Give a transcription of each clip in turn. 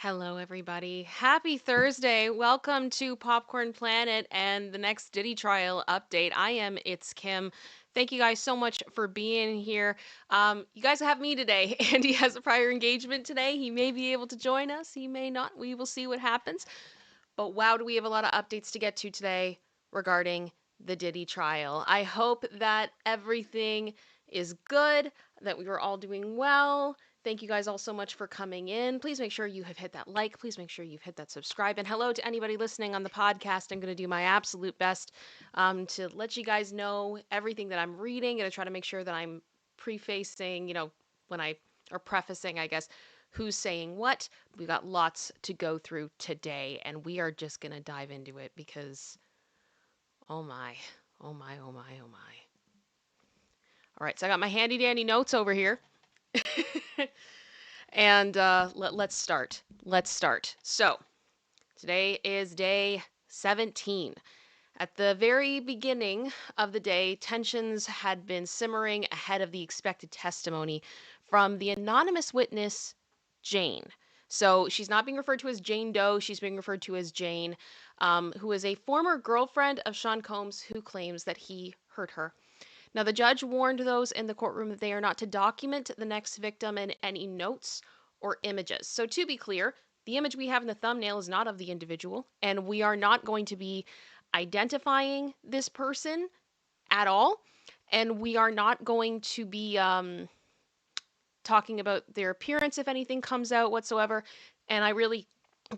Hello, everybody. Happy Thursday. Welcome to Popcorn Planet and the next Diddy trial update. It's Kim. Thank you guys so much for being here. You guys have me today. Andy has a prior engagement today. He may be able to join us. He may not. We will see what happens. But wow, do we have a lot of updates to get to today regarding the Diddy trial. I hope that everything is good, that we were all doing well. Thank you guys all so much for coming in. Please make sure you have hit that like. Please make sure you've hit that subscribe. And hello to anybody listening on the podcast. I'm going to do my absolute best to let you guys know everything that I'm reading. Going to try to make sure that I'm prefacing, when I, or prefacing, I guess, who's saying what. We got lots to go through today, and we are just going to dive into it because, oh my, oh my, oh my, oh my. All right, so I got my handy dandy notes over here. And let's start. Let's start. So, today is day 17. At the very beginning of the day, tensions had been simmering ahead of the expected testimony from the anonymous witness, Jane. So she's not being referred to as Jane Doe, she's being referred to as Jane, who is a former girlfriend of Sean Combs who claims that he hurt her. Now, the judge warned those in the courtroom that they are not to document the next victim in any notes or images. So, to be clear, the image we have in the thumbnail is not of the individual, and we are not going to be identifying this person at all. And we are not going to be talking about their appearance if anything comes out whatsoever. And I really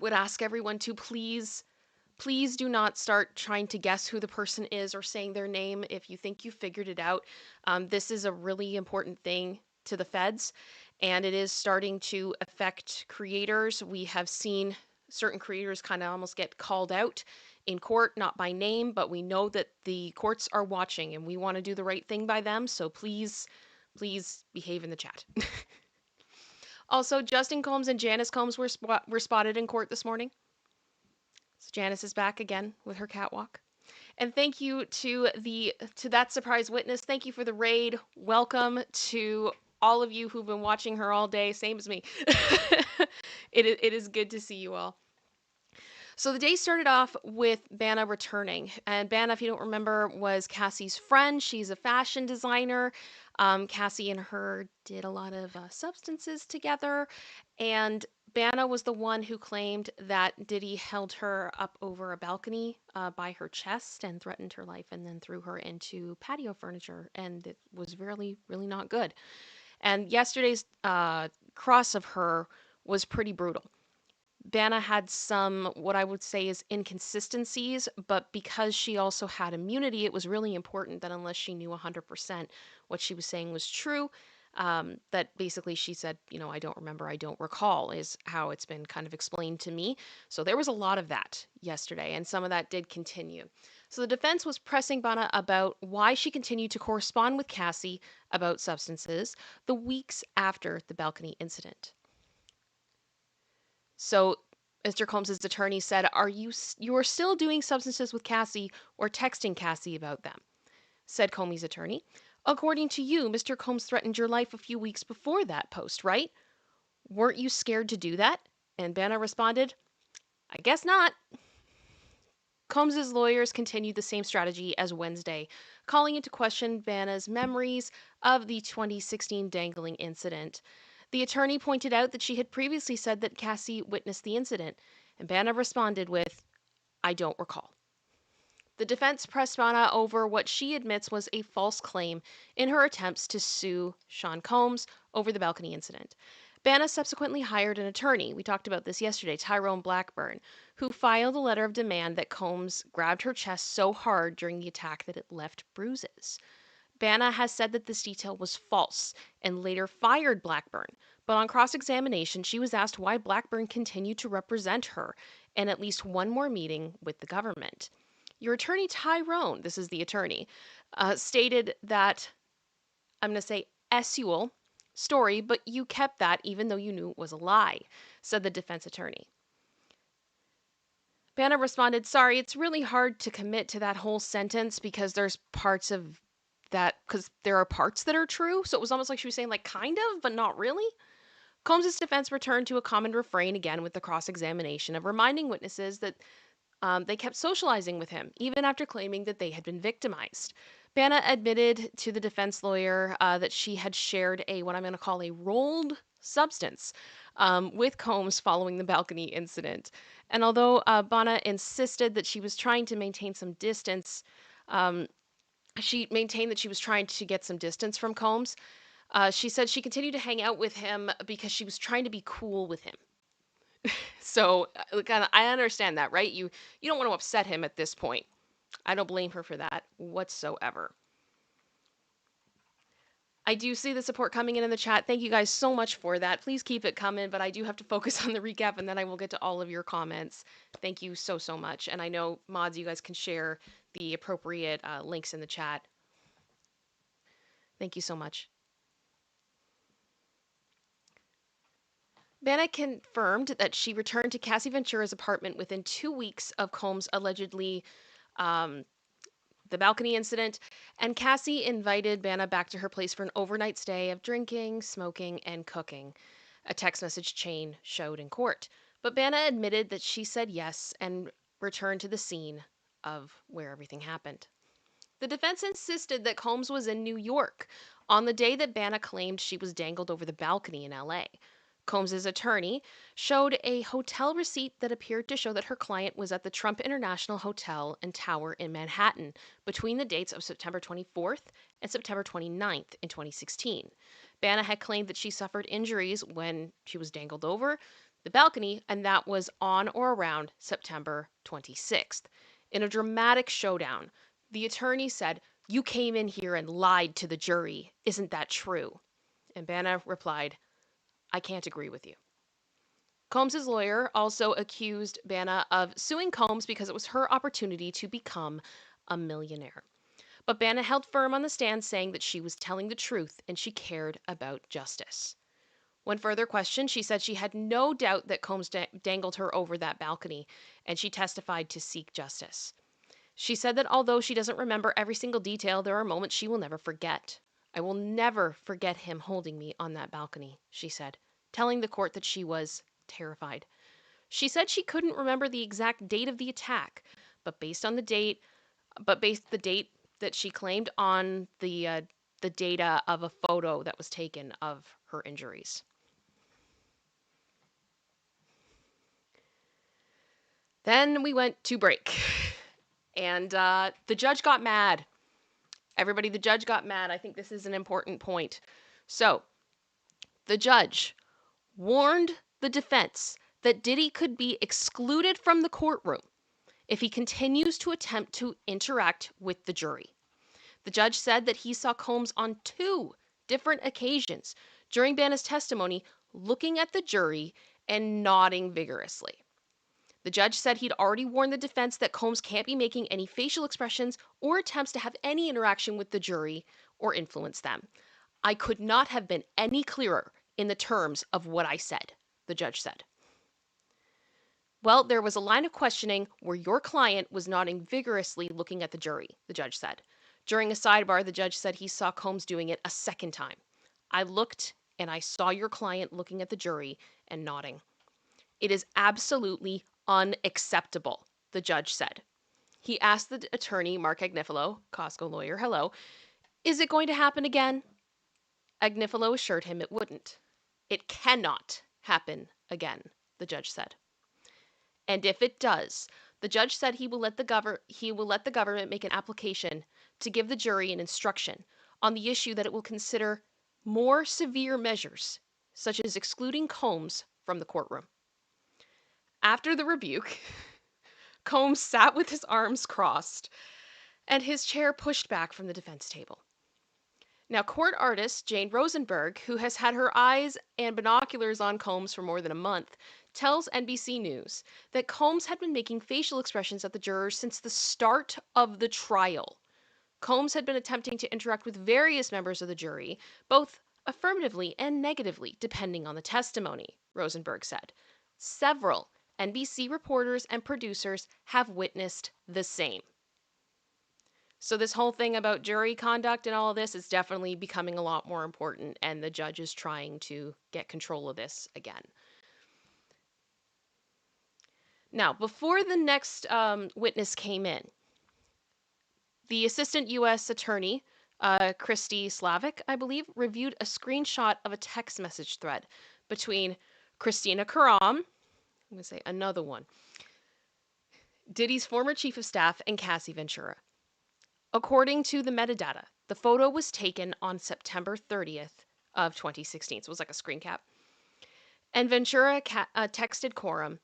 would ask everyone to please do not start trying to guess who the person is or saying their name if you think you figured it out. This is a really important thing to the feds, and it is starting to affect creators. We have seen certain creators kind of almost get called out in court, not by name, but we know that the courts are watching and we want to do the right thing by them. So please behave in the chat. Also, Justin Combs and Janice Combs were spotted in court this morning. So Janice is back again with her catwalk. And thank you to that surprise witness. Thank you for the raid. Welcome to all of you who've been watching her all day, same as me. It is good to see you all. So the day started off with Bana returning. And Bana, if you don't remember, was Cassie's friend. She's a fashion designer. Cassie and her did a lot of substances together. And Bana was the one who claimed that Diddy held her up over a balcony by her chest and threatened her life and then threw her into patio furniture. And it was really, really not good. And yesterday's cross of her was pretty brutal. Bana had some, what I would say is inconsistencies, but because she also had immunity, it was really important that unless she knew 100% what she was saying was true, that basically she said, I don't remember, I don't recall, is how it's been kind of explained to me. So there was a lot of that yesterday, and some of that did continue. So the defense was pressing Bana about why she continued to correspond with Cassie about substances the weeks after the balcony incident. So Mr. Combs' attorney said, you are still doing substances with Cassie or texting Cassie about them? Said Comey's attorney. According to you, Mr. Combs threatened your life a few weeks before that post, right? Weren't you scared to do that? And Bana responded, I guess not. Combs' lawyers continued the same strategy as Wednesday, calling into question Bana's memories of the 2016 dangling incident. The attorney pointed out that she had previously said that Cassie witnessed the incident, and Bana responded with, I don't recall. The defense pressed Bana over what she admits was a false claim in her attempts to sue Sean Combs over the balcony incident. Bana subsequently hired an attorney, we talked about this yesterday, Tyrone Blackburn, who filed a letter of demand that Combs grabbed her chest so hard during the attack that it left bruises. Bana has said that this detail was false and later fired Blackburn, but on cross-examination she was asked why Blackburn continued to represent her in at least one more meeting with the government. Your attorney Tyrone, this is the attorney, stated that, I'm going to say essual story, but you kept that even though you knew it was a lie, said the defense attorney. Bana responded, sorry, it's really hard to commit to that whole sentence because there's parts of that, because there are parts that are true. So it was almost like she was saying, like, kind of, but not really. Combs' defense returned to a common refrain again with the cross-examination of reminding witnesses that they kept socializing with him, even after claiming that they had been victimized. Bana admitted to the defense lawyer that she had shared what I'm going to call a rolled substance with Combs following the balcony incident. And although Bana insisted that she was trying to maintain some distance, um, she maintained that she was trying to get some distance from Combs. She said she continued to hang out with him because she was trying to be cool with him. So, I understand that, right? You don't want to upset him at this point. I don't blame her for that whatsoever. I do see the support coming in the chat. Thank you guys so much for that. Please keep it coming, but I do have to focus on the recap and then I will get to all of your comments. Thank you so, so much. And I know, mods, you guys can share the appropriate links in the chat. Thank you so much. Bana confirmed that she returned to Cassie Ventura's apartment within 2 weeks of Combs allegedly the balcony incident, and Cassie invited Bana back to her place for an overnight stay of drinking, smoking, and cooking. A text message chain showed in court. But Bana admitted that she said yes and returned to the scene of where everything happened. The defense insisted that Combs was in New York on the day that Bana claimed she was dangled over the balcony in LA. Combs's attorney showed a hotel receipt that appeared to show that her client was at the Trump International Hotel and Tower in Manhattan between the dates of September 24th and September 29th in 2016. Bana had claimed that she suffered injuries when she was dangled over the balcony, and that was on or around September 26th. In a dramatic showdown, the attorney said, "You came in here and lied to the jury. Isn't that true?" And Bana replied, "I can't agree with you." Combs' lawyer also accused Bana of suing Combs because it was her opportunity to become a millionaire. But Bana held firm on the stand, saying that she was telling the truth and she cared about justice. When further questioned, she said she had no doubt that Combs dangled her over that balcony, and she testified to seek justice. She said that although she doesn't remember every single detail, there are moments she will never forget. "I will never forget him holding me on that balcony," she said, telling the court that she was terrified. She said she couldn't remember the exact date of the attack, but based the date that she claimed on the data of a photo that was taken of her injuries. Then we went to break, and the judge got mad. Everybody, the judge got mad. I think this is an important point. So, the judge warned the defense that Diddy could be excluded from the courtroom if he continues to attempt to interact with the jury. The judge said that he saw Combs on 2 different occasions during Bana's testimony looking at the jury and nodding vigorously. The judge said he'd already warned the defense that Combs can't be making any facial expressions or attempts to have any interaction with the jury or influence them. "I could not have been any clearer in the terms of what I said," the judge said. "Well, there was a line of questioning where your client was nodding vigorously looking at the jury," the judge said. During a sidebar, the judge said he saw Combs doing it a second time. "I looked and I saw your client looking at the jury and nodding. It is absolutely unacceptable," the judge said. He asked the attorney, Mark Agnifilo, Costco lawyer, hello, "Is it going to happen again?" Agnifilo assured him it wouldn't. "It cannot happen again," the judge said. "And if it does," the judge said he will let the government make an application to give the jury an instruction on the issue that it will consider more severe measures, such as excluding Combs from the courtroom. After the rebuke, Combs sat with his arms crossed and his chair pushed back from the defense table. Now, court artist Jane Rosenberg, who has had her eyes and binoculars on Combs for more than a month, tells NBC News that Combs had been making facial expressions at the jurors since the start of the trial. Combs had been attempting to interact with various members of the jury, both affirmatively and negatively, depending on the testimony, Rosenberg said. Several NBC reporters and producers have witnessed the same. So this whole thing about jury conduct and all of this is definitely becoming a lot more important, and the judge is trying to get control of this again. Now, before the next witness came in, the assistant U.S. attorney, Christy Slavic, I believe, reviewed a screenshot of a text message thread between Christina Karam, I'm going to say another one, Diddy's former chief of staff, and Cassie Ventura. According to the metadata, the photo was taken on September 30th of 2016. So it was like a screen cap. And Ventura texted Coram,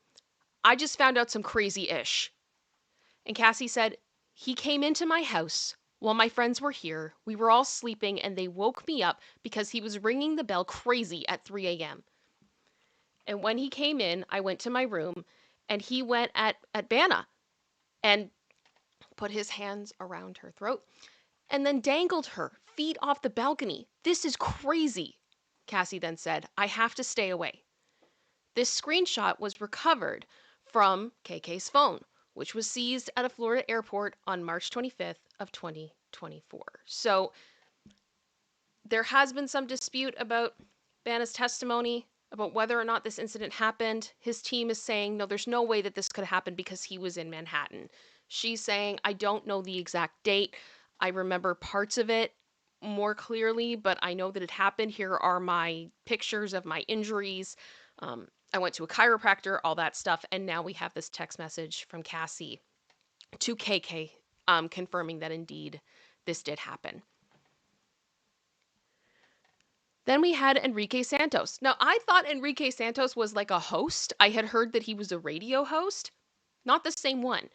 "I just found out some crazy ish." And Cassie said, "He came into my house while my friends were here. We were all sleeping and they woke me up because he was ringing the bell crazy at 3 a.m. And when he came in, I went to my room and he went at Bana and put his hands around her throat and then dangled her feet off the balcony. This is crazy." Cassie then said, "I have to stay away." This screenshot was recovered from KK's phone, which was seized at a Florida airport on March 25th of 2024. So there has been some dispute about Bana's testimony about whether or not this incident happened. His team is saying, no, there's no way that this could happen because he was in Manhattan. She's saying, I don't know the exact date. I remember parts of it more clearly, but I know that it happened. Here are my pictures of my injuries. I went to a chiropractor, all that stuff. And now we have this text message from Cassie to KK confirming that indeed this did happen. Then we had Enrique Santos. Now, I thought Enrique Santos was like a host. I had heard that he was a radio host. Not the same one.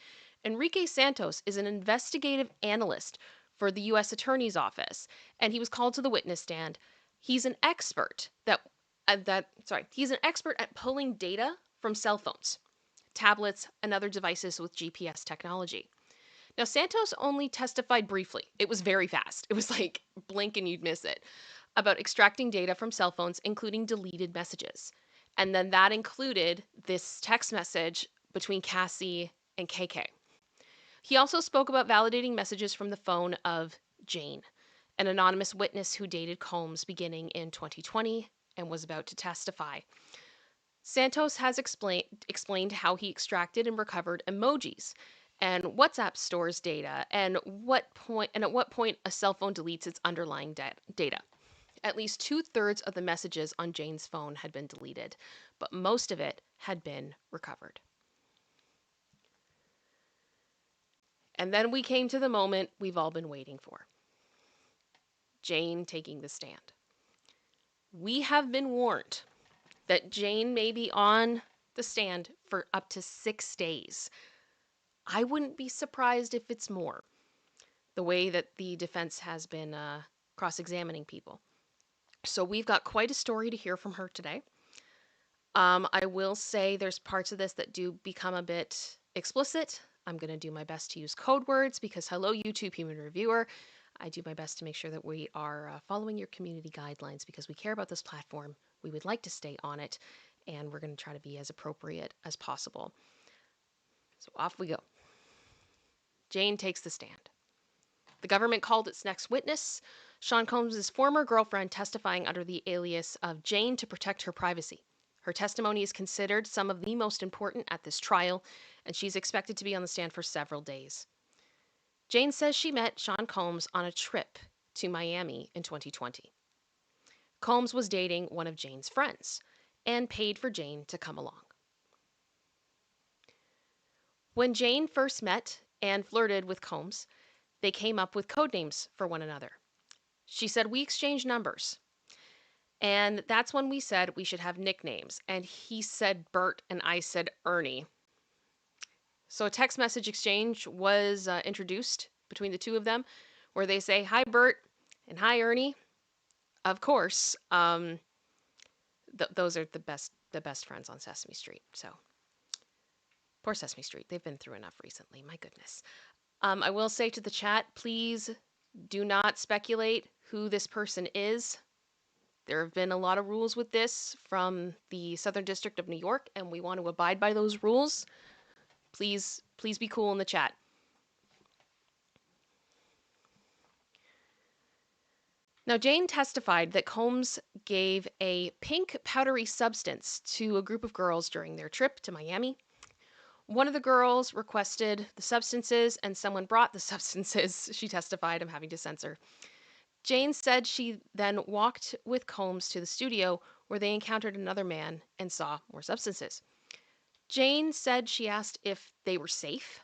Enrique Santos is an investigative analyst for the U.S. Attorney's Office, and he was called to the witness stand. He's an expert he's an expert at pulling data from cell phones, tablets, and other devices with GPS technology. Now, Santos only testified briefly. It was very fast. It was like blink and you'd miss it, about extracting data from cell phones, including deleted messages. And then that included this text message between Cassie and KK. He also spoke about validating messages from the phone of Jane, an anonymous witness who dated Combs beginning in 2020 and was about to testify. Santos has explained how he extracted and recovered emojis and WhatsApp stores data and at what point a cell phone deletes its underlying data. At least 2/3 of the messages on Jane's phone had been deleted, but most of it had been recovered. And then we came to the moment we've all been waiting for. Jane taking the stand. We have been warned that Jane may be on the stand for up to 6 days. I wouldn't be surprised if it's more, the way that the defense has been cross-examining people. So we've got quite a story to hear from her today. I will say there's parts of this that do become a bit explicit. I'm going to do my best to use code words because, hello, YouTube human reviewer. I do my best to make sure that we are following your community guidelines because we care about this platform. We would like to stay on it, and we're going to try to be as appropriate as possible. So off we go. Jane takes the stand. The government called its next witness, Sean Combs' former girlfriend, testifying under the alias of Jane to protect her privacy. Her testimony is considered some of the most important at this trial, and she's expected to be on the stand for several days. Jane says she met Sean Combs on a trip to Miami in 2020. Combs was dating one of Jane's friends and paid for Jane to come along. When Jane first met and flirted with Combs, they came up with code names for one another. She said, "We exchanged numbers." And that's when we said we should have nicknames. And he said Bert and I said Ernie. So a text message exchange was introduced between the two of them where they say, "Hi, Bert," and "Hi, Ernie." Of course, those are the best friends on Sesame Street. So poor Sesame Street. They've been through enough recently. My goodness. I will say to the chat, please do not speculate who this person is. There have been a lot of rules with this from the Southern District of New York, and we want to abide by those rules. Please be cool in the chat. Now, Jane testified that Combs gave a pink powdery substance to a group of girls during their trip to Miami. One of the girls requested the substances, and someone brought the substances. She testified, I'm having to censor. Jane said she then walked with Combs to the studio where they encountered another man and saw more substances. Jane said she asked if they were safe.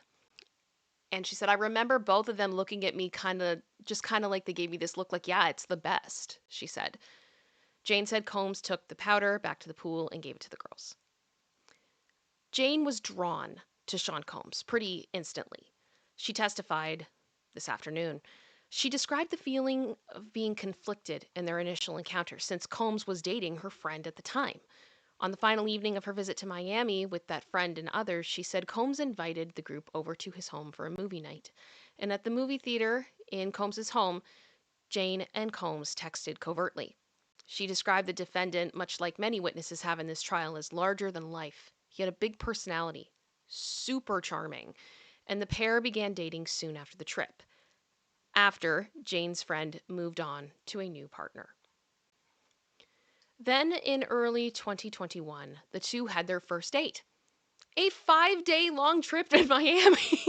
And she said, I remember both of them looking at me kind of like they gave me this look like, yeah, it's the best, she said. Jane said Combs took the powder back to the pool and gave it to the girls. Jane was drawn to Sean Combs pretty instantly. She testified this afternoon. She described the feeling of being conflicted in their initial encounter since Combs was dating her friend at the time. On the final evening of her visit to Miami with that friend and others, she said Combs invited the group over to his home for a movie night. And at the movie theater in Combs's home, Jane and Combs texted covertly. She described the defendant, much like many witnesses have in this trial, as larger than life. He had a big personality, super charming, and the pair began dating soon after the trip, after Jane's friend moved on to a new partner. Then in early 2021, the two had their first date. A 5-day long trip in Miami.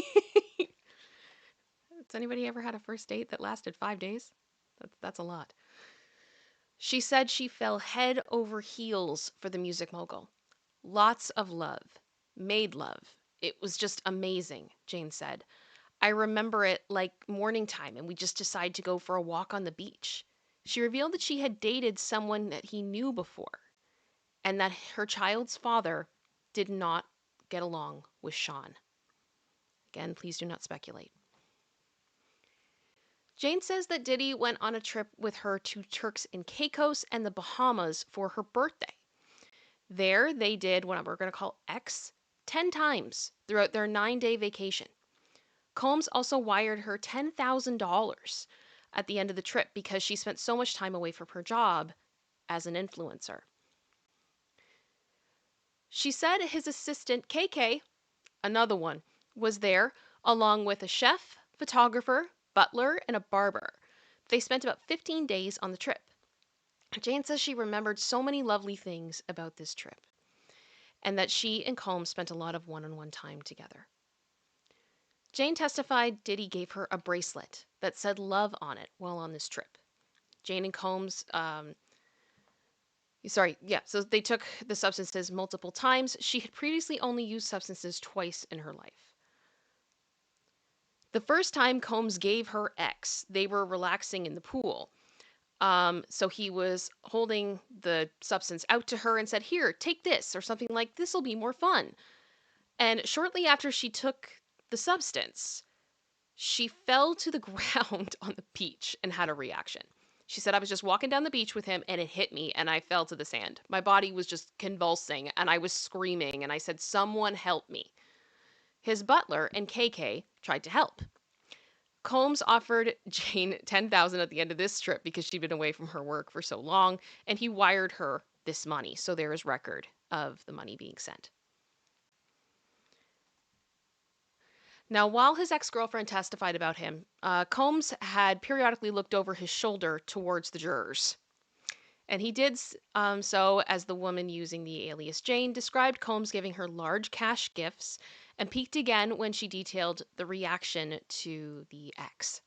Has anybody ever had a first date that lasted 5 days? That's a lot. She said she fell head over heels for the music mogul. Lots of love. Made love. It was just amazing, Jane said. I remember it like morning time and we just decided to go for a walk on the beach. She revealed that she had dated someone that he knew before and that her child's father did not get along with Sean. Again, please do not speculate. Jane says that Diddy went on a trip with her to Turks and Caicos and the Bahamas for her birthday. There, they did what we're going to call X 10 times throughout their 9-day vacation. Combs also wired her $10,000 at the end of the trip because she spent so much time away from her job as an influencer. She said his assistant, KK, another one, was there along with a chef, photographer, butler, and a barber. They spent about 15 days on the trip. Jane says she remembered so many lovely things about this trip and that she and Combs spent a lot of one-on-one time together. Jane testified Diddy gave her a bracelet that said love on it while on this trip. Jane and Combs, so they took the substances multiple times. She had previously only used substances twice in her life. The first time Combs gave her X, they were relaxing in the pool. So he was holding the substance out to her and said, here, take this, or something like, this will be more fun. And shortly after she took the substance, she fell to the ground on the beach and had a reaction. She said, I was just walking down the beach with him and it hit me and I fell to the sand. My body was just convulsing and I was screaming and I said, someone help me. His butler and KK tried to help. Combs offered Jane $10,000 at the end of this trip because she'd been away from her work for so long, and he wired her this money. So there is record of the money being sent. Now, while his ex-girlfriend testified about him, Combs had periodically looked over his shoulder towards the jurors. And he did so as the woman using the alias Jane described Combs giving her large cash gifts and peeked again when she detailed the reaction to the ex.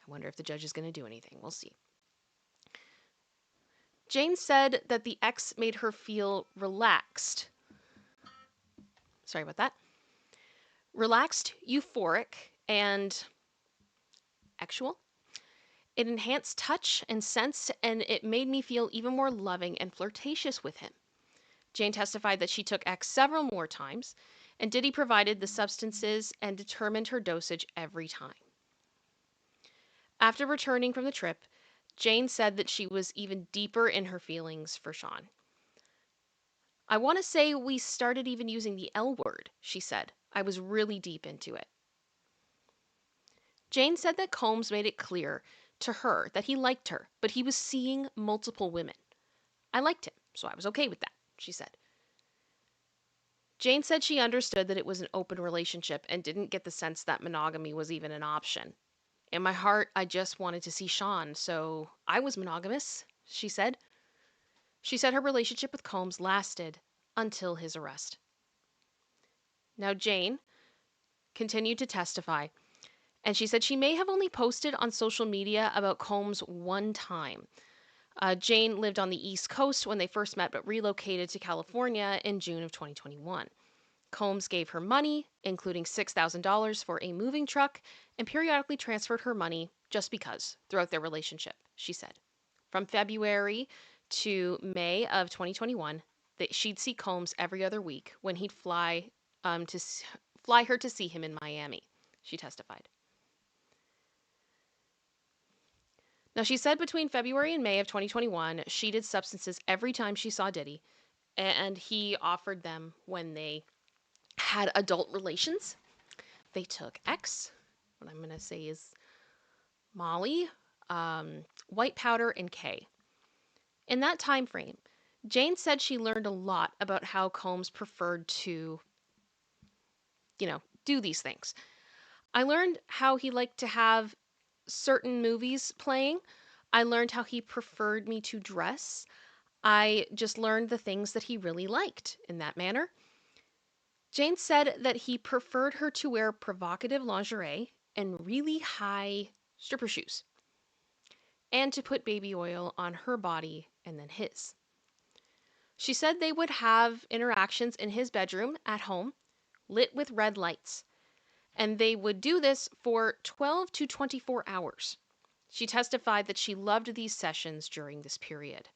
I wonder if the judge is going to do anything. We'll see. Jane said that the ex made her feel relaxed. Sorry about that. Relaxed, euphoric, and actual. It enhanced touch and sense, and it made me feel even more loving and flirtatious with him. Jane testified that she took X several more times, and Diddy provided the substances and determined her dosage every time. After returning from the trip, Jane said that she was even deeper in her feelings for Sean. I want to say we started even using the L word, she said. I was really deep into it. Jane said that Combs made it clear to her that he liked her, but he was seeing multiple women. I liked him, so I was okay with that, she said. Jane said she understood that it was an open relationship and didn't get the sense that monogamy was even an option. In my heart, I just wanted to see Sean, so I was monogamous, she said. She said her relationship with Combs lasted until his arrest. Now, Jane continued to testify, and she said she may have only posted on social media about Combs one time. Jane lived on the East Coast when they first met, but relocated to California in June of 2021. Combs gave her money, including $6,000 for a moving truck, and periodically transferred her money just because throughout their relationship, she said. From February to May of 2021, that she'd see Combs every other week when he'd fly her to see him in Miami, she testified. Now, she said between February and May of 2021, she did substances every time she saw Diddy, and he offered them when they had adult relations. They took X, what I'm going to say is Molly, white powder, and K. In that time frame, Jane said she learned a lot about how Combs preferred to, do these things. I learned how he liked to have certain movies playing. I learned how he preferred me to dress. I just learned the things that he really liked in that manner. Jane said that he preferred her to wear provocative lingerie and really high stripper shoes, and to put baby oil on her body and then his. She said they would have interactions in his bedroom at home, lit with red lights, and they would do this for 12 to 24 hours. She testified that she loved these sessions during this period.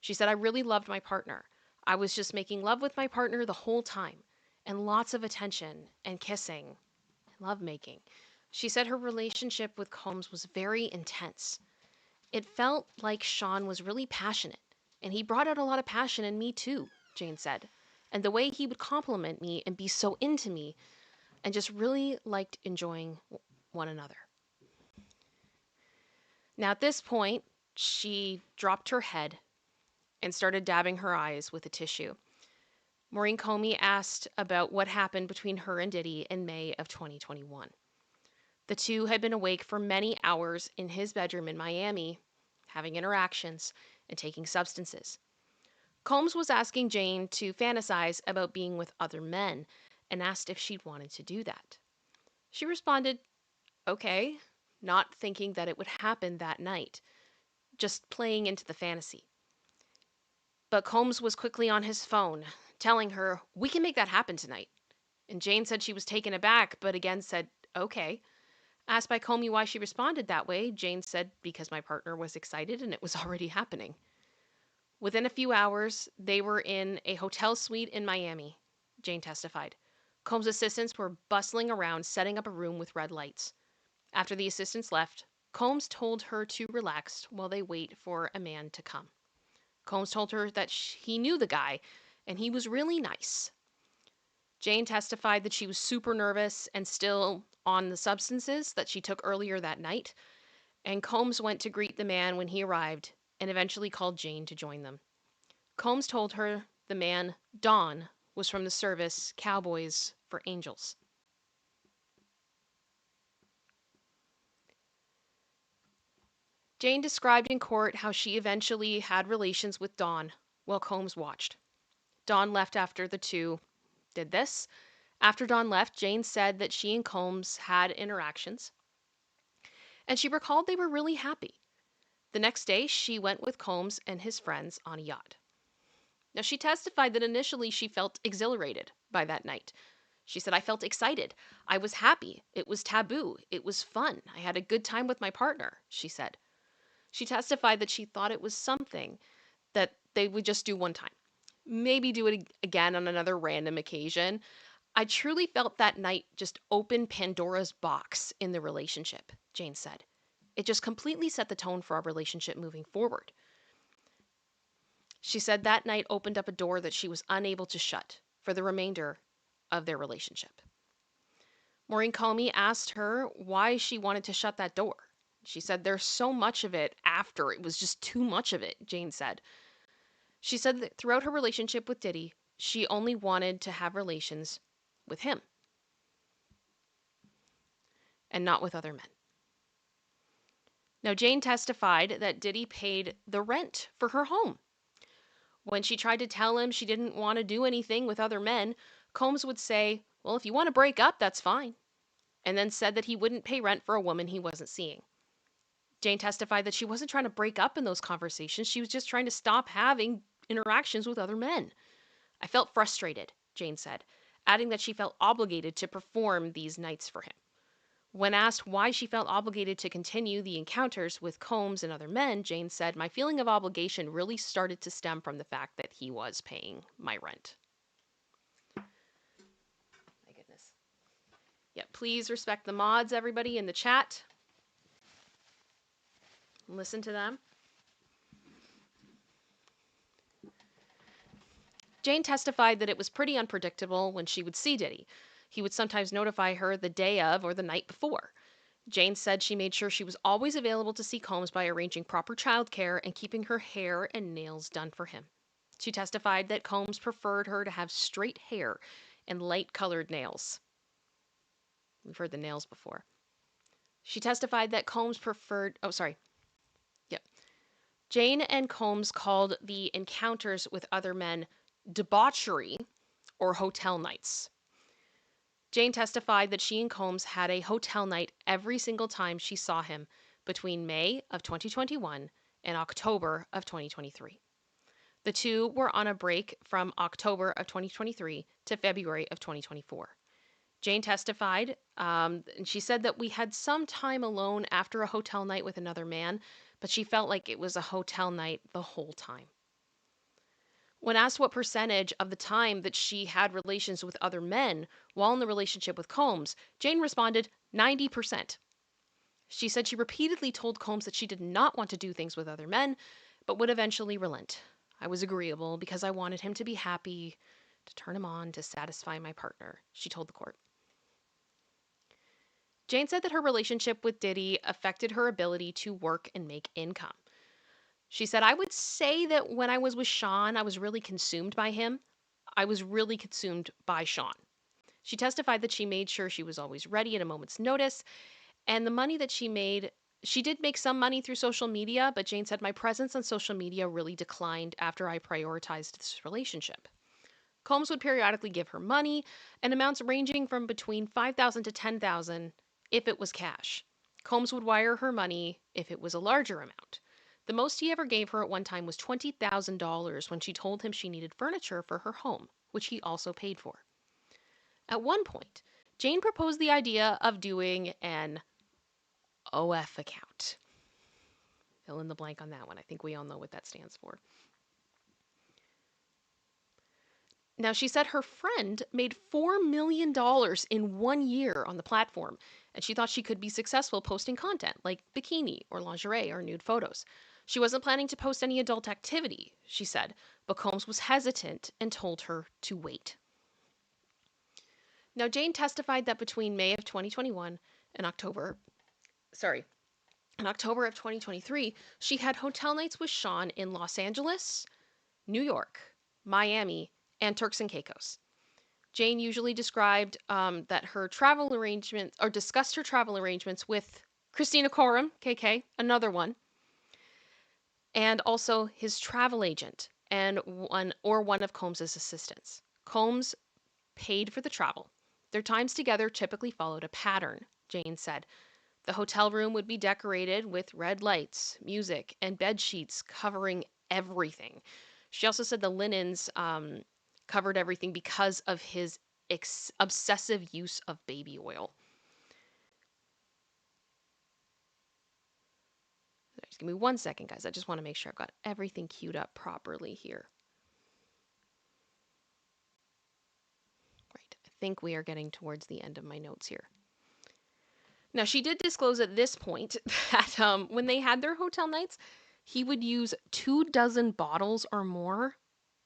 She said, I really loved my partner. I was just making love with my partner the whole time, and lots of attention and kissing and lovemaking. She said her relationship with Combs was very intense. It felt like Sean was really passionate, and he brought out a lot of passion in me too, Jane said. And the way he would compliment me and be so into me, and just really liked enjoying one another. Now, at this point, she dropped her head and started dabbing her eyes with a tissue. Maureen Comey asked about what happened between her and Diddy in May of 2021. The two had been awake for many hours in his bedroom in Miami, having interactions and taking substances. Combs was asking Jane to fantasize about being with other men and asked if she'd wanted to do that. She responded, okay, not thinking that it would happen that night, just playing into the fantasy. But Combs was quickly on his phone, telling her, we can make that happen tonight. And Jane said she was taken aback, but again said, okay. Asked by Comey why she responded that way, Jane said, because my partner was excited and it was already happening. Within a few hours, they were in a hotel suite in Miami, Jane testified. Combs' assistants were bustling around, setting up a room with red lights. After the assistants left, Combs told her to relax while they wait for a man to come. Combs told her that he knew the guy, and he was really nice. Jane testified that she was super nervous and still on the substances that she took earlier that night, and Combs went to greet the man when he arrived and eventually called Jane to join them. Combs told her the man, Don, was from the service Cowboys for Angels. Jane described in court how she eventually had relations with Don while Combs watched. Don left after the two did this. After Don left, Jane said that she and Combs had interactions, and she recalled they were really happy. The next day, she went with Combs and his friends on a yacht. Now, she testified that initially she felt exhilarated by that night. She said, I felt excited. I was happy. It was taboo. It was fun. I had a good time with my partner, she said. She testified that she thought it was something that they would just do one time. Maybe do it again on another random occasion. I truly felt that night just opened Pandora's box in the relationship, Jane said. It just completely set the tone for our relationship moving forward. She said that night opened up a door that she was unable to shut for the remainder of their relationship. Maureen Comey asked her why she wanted to shut that door. She said there's so much of it after. It was just too much of it, Jane said. She said that throughout her relationship with Diddy, she only wanted to have relations with him and not with other men. Now, Jane testified that Diddy paid the rent for her home. When she tried to tell him she didn't want to do anything with other men, Combs would say, "Well, if you want to break up, that's fine," and then said that he wouldn't pay rent for a woman he wasn't seeing. Jane testified that she wasn't trying to break up in those conversations. She was just trying to stop having interactions with other men. "I felt frustrated," Jane said, adding that she felt obligated to perform these nights for him. When asked why she felt obligated to continue the encounters with Combs and other men, Jane said, "My feeling of obligation really started to stem from the fact that he was paying my rent." My goodness. Yeah, please respect the mods, everybody in the chat. Listen to them. Jane testified that it was pretty unpredictable when she would see Diddy. He would sometimes notify her the day of or the night before. Jane said she made sure she was always available to see Combs by arranging proper childcare and keeping her hair and nails done for him. She testified that Combs preferred her to have straight hair and light-colored nails. We've heard the nails before. She testified that Combs preferred... Oh, sorry. Yep. Jane and Combs called the encounters with other men debauchery or hotel nights. Jane testified that she and Combs had a hotel night every single time she saw him between May of 2021 and October of 2023. The two were on a break from October of 2023 to February of 2024. Jane testified, and she said that we had some time alone after a hotel night with another man, but she felt like it was a hotel night the whole time. When asked what percentage of the time that she had relations with other men while in the relationship with Combs, Jane responded 90%. She said she repeatedly told Combs that she did not want to do things with other men, but would eventually relent. "I was agreeable because I wanted him to be happy, to turn him on, to satisfy my partner," she told the court. Jane said that her relationship with Diddy affected her ability to work and make income. She said, "I would say that when I was with Sean, I was really consumed by him. I was really consumed by Sean." She testified that she made sure she was always ready at a moment's notice, and the money that she made, she did make some money through social media, but Jane said, "My presence on social media really declined after I prioritized this relationship." Combs would periodically give her money, and amounts ranging from between $5,000 to $10,000 if it was cash. Combs would wire her money if it was a larger amount. The most he ever gave her at one time was $20,000 when she told him she needed furniture for her home, which he also paid for. At one point, Jane proposed the idea of doing an OF account. Fill in the blank on that one. I think we all know what that stands for. Now, she said her friend made $4 million in 1 year on the platform, and she thought she could be successful posting content like bikini or lingerie or nude photos. She wasn't planning to post any adult activity, she said, but Combs was hesitant and told her to wait. Now, Jane testified that between May of 2021 and October of 2023, she had hotel nights with Sean in Los Angeles, New York, Miami, and Turks and Caicos. Jane usually described that her travel arrangements, or discussed her travel arrangements with Christina Coram, KK, another one, and also his travel agent and one of Combs's assistants. Combs paid for the travel. Their times together typically followed a pattern, Jane said. The hotel room would be decorated with red lights, music, and bed sheets covering everything. She also said the linens covered everything because of his obsessive use of baby oil. Just give me 1 second, guys. I just want to make sure I've got everything queued up properly here. Right. I think we are getting towards the end of my notes here. Now, she did disclose at this point that when they had their hotel nights, he would use 24 bottles or more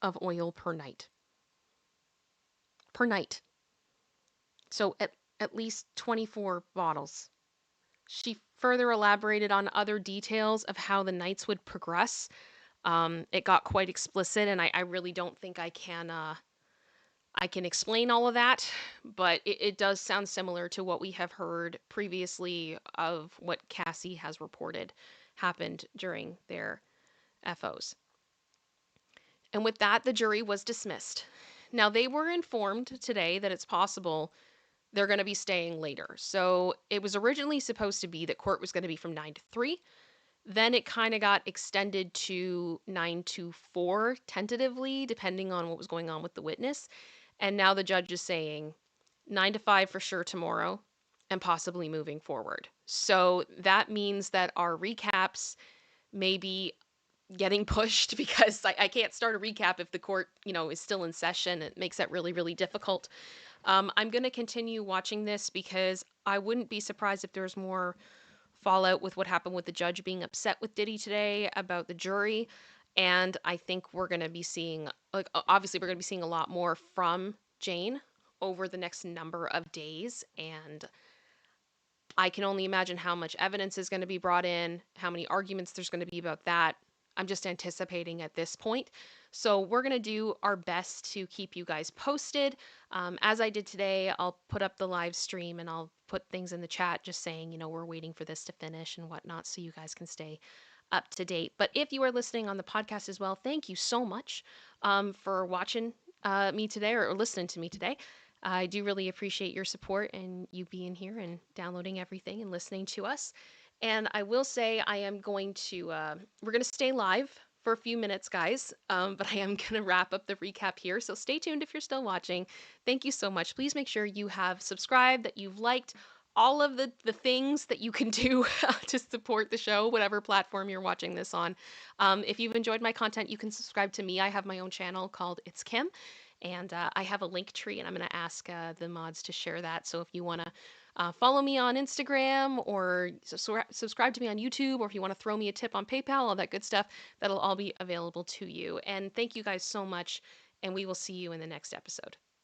of oil per night. Per night. So at least 24 bottles. She further elaborated on other details of how the nights would progress. It got quite explicit, and I really don't think I I can explain all of that, but it does sound similar to what we have heard previously of what Cassie has reported happened during their FOs. And with that, the jury was dismissed. Now, they were informed today that it's possible they're going to be staying later. So it was originally supposed to be that court was going to be from 9 to 3. Then it kind of got extended to 9 to 4, tentatively, depending on what was going on with the witness. And now the judge is saying 9 to 5 for sure tomorrow and possibly moving forward. So that means that our recaps may be getting pushed because I can't start a recap if the court, is still in session. It makes that really, really difficult. I'm going to continue watching this because I wouldn't be surprised if there's more fallout with what happened with the judge being upset with Diddy today about the jury. And I think we're going to be seeing, like, obviously, we're going to be seeing a lot more from Jane over the next number of days. And I can only imagine how much evidence is going to be brought in, how many arguments there's going to be about that. I'm just anticipating at this point. So we're going to do our best to keep you guys posted. As I did today, I'll put up the live stream and I'll put things in the chat just saying, we're waiting for this to finish and whatnot so you guys can stay up to date. But if you are listening on the podcast as well, thank you so much for watching me today or listening to me today. I do really appreciate your support and you being here and downloading everything and listening to us. And I will say I am going to, we're going to stay live for a few minutes, guys, but I am going to wrap up the recap here. So stay tuned if you're still watching. Thank you so much. Please make sure you have subscribed, that you've liked all of the things that you can do to support the show, whatever platform you're watching this on. If you've enjoyed my content, you can subscribe to me. I have my own channel called It's Kim. And I have a link tree, and I'm going to ask the mods to share that. So if you want to follow me on Instagram or subscribe to me on YouTube, or if you want to throw me a tip on PayPal, all that good stuff, that'll all be available to you. And thank you guys so much, and we will see you in the next episode.